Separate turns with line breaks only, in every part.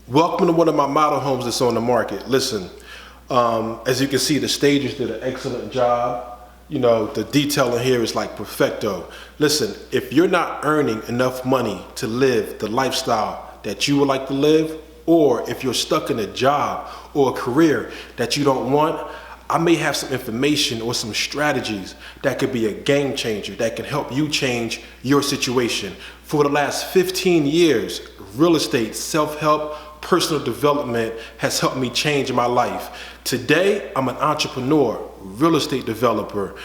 Welcome to one of my model homes that's on the market. Listen, as you can see, the stagers did an excellent job. You know, the detailing here is like perfecto. Listen, if you're not earning enough money to live the lifestyle that you would like to live, or if you're stuck in a job or a career that you don't want, I may have some information or some strategies that could be a game changer that can help you change your situation. For the last 15 years, real estate, self-help, personal development has helped me change my life. Today, I'm an entrepreneur, real estate developer,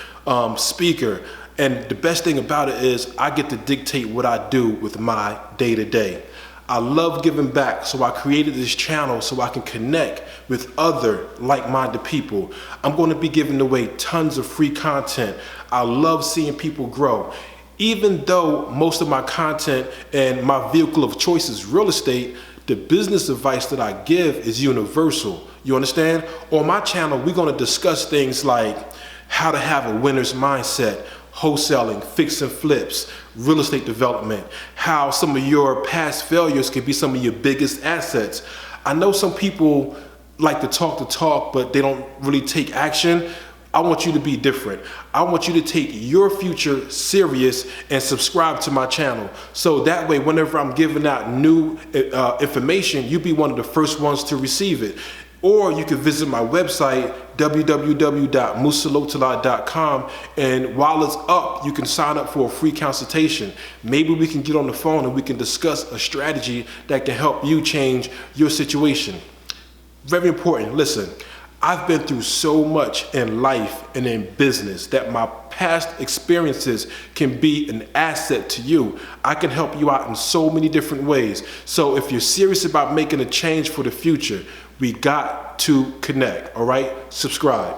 speaker, and the best thing about it is I get to dictate what I do with my day-to-day. I love giving back, so I created this channel so I can connect with other like-minded people. I'm going to be giving away tons of free content. I love seeing people grow. Even though most of my content and my vehicle of choice is real estate, the business advice that I give is universal. You understand? On my channel, we're going to discuss things like how to have a winner's mindset, wholesaling, fix and flips, real estate development, how some of your past failures can be some of your biggest assets. I know some people like to talk, but they don't really take action. I want you to be different. I want you to take your future serious and subscribe to my channel. So that way, whenever I'm giving out new information, you'll be one of the first ones to receive it. Or you can visit my website, www.musalotala.com, and while it's up, you can sign up for a free consultation. Maybe we can get on the phone and we can discuss a strategy that can help you change your situation. Very important, listen. I've been through so much in life and in business that my past experiences can be an asset to you. I can help you out in so many different ways. So if you're serious about making a change for the future, we got to connect, all right? Subscribe.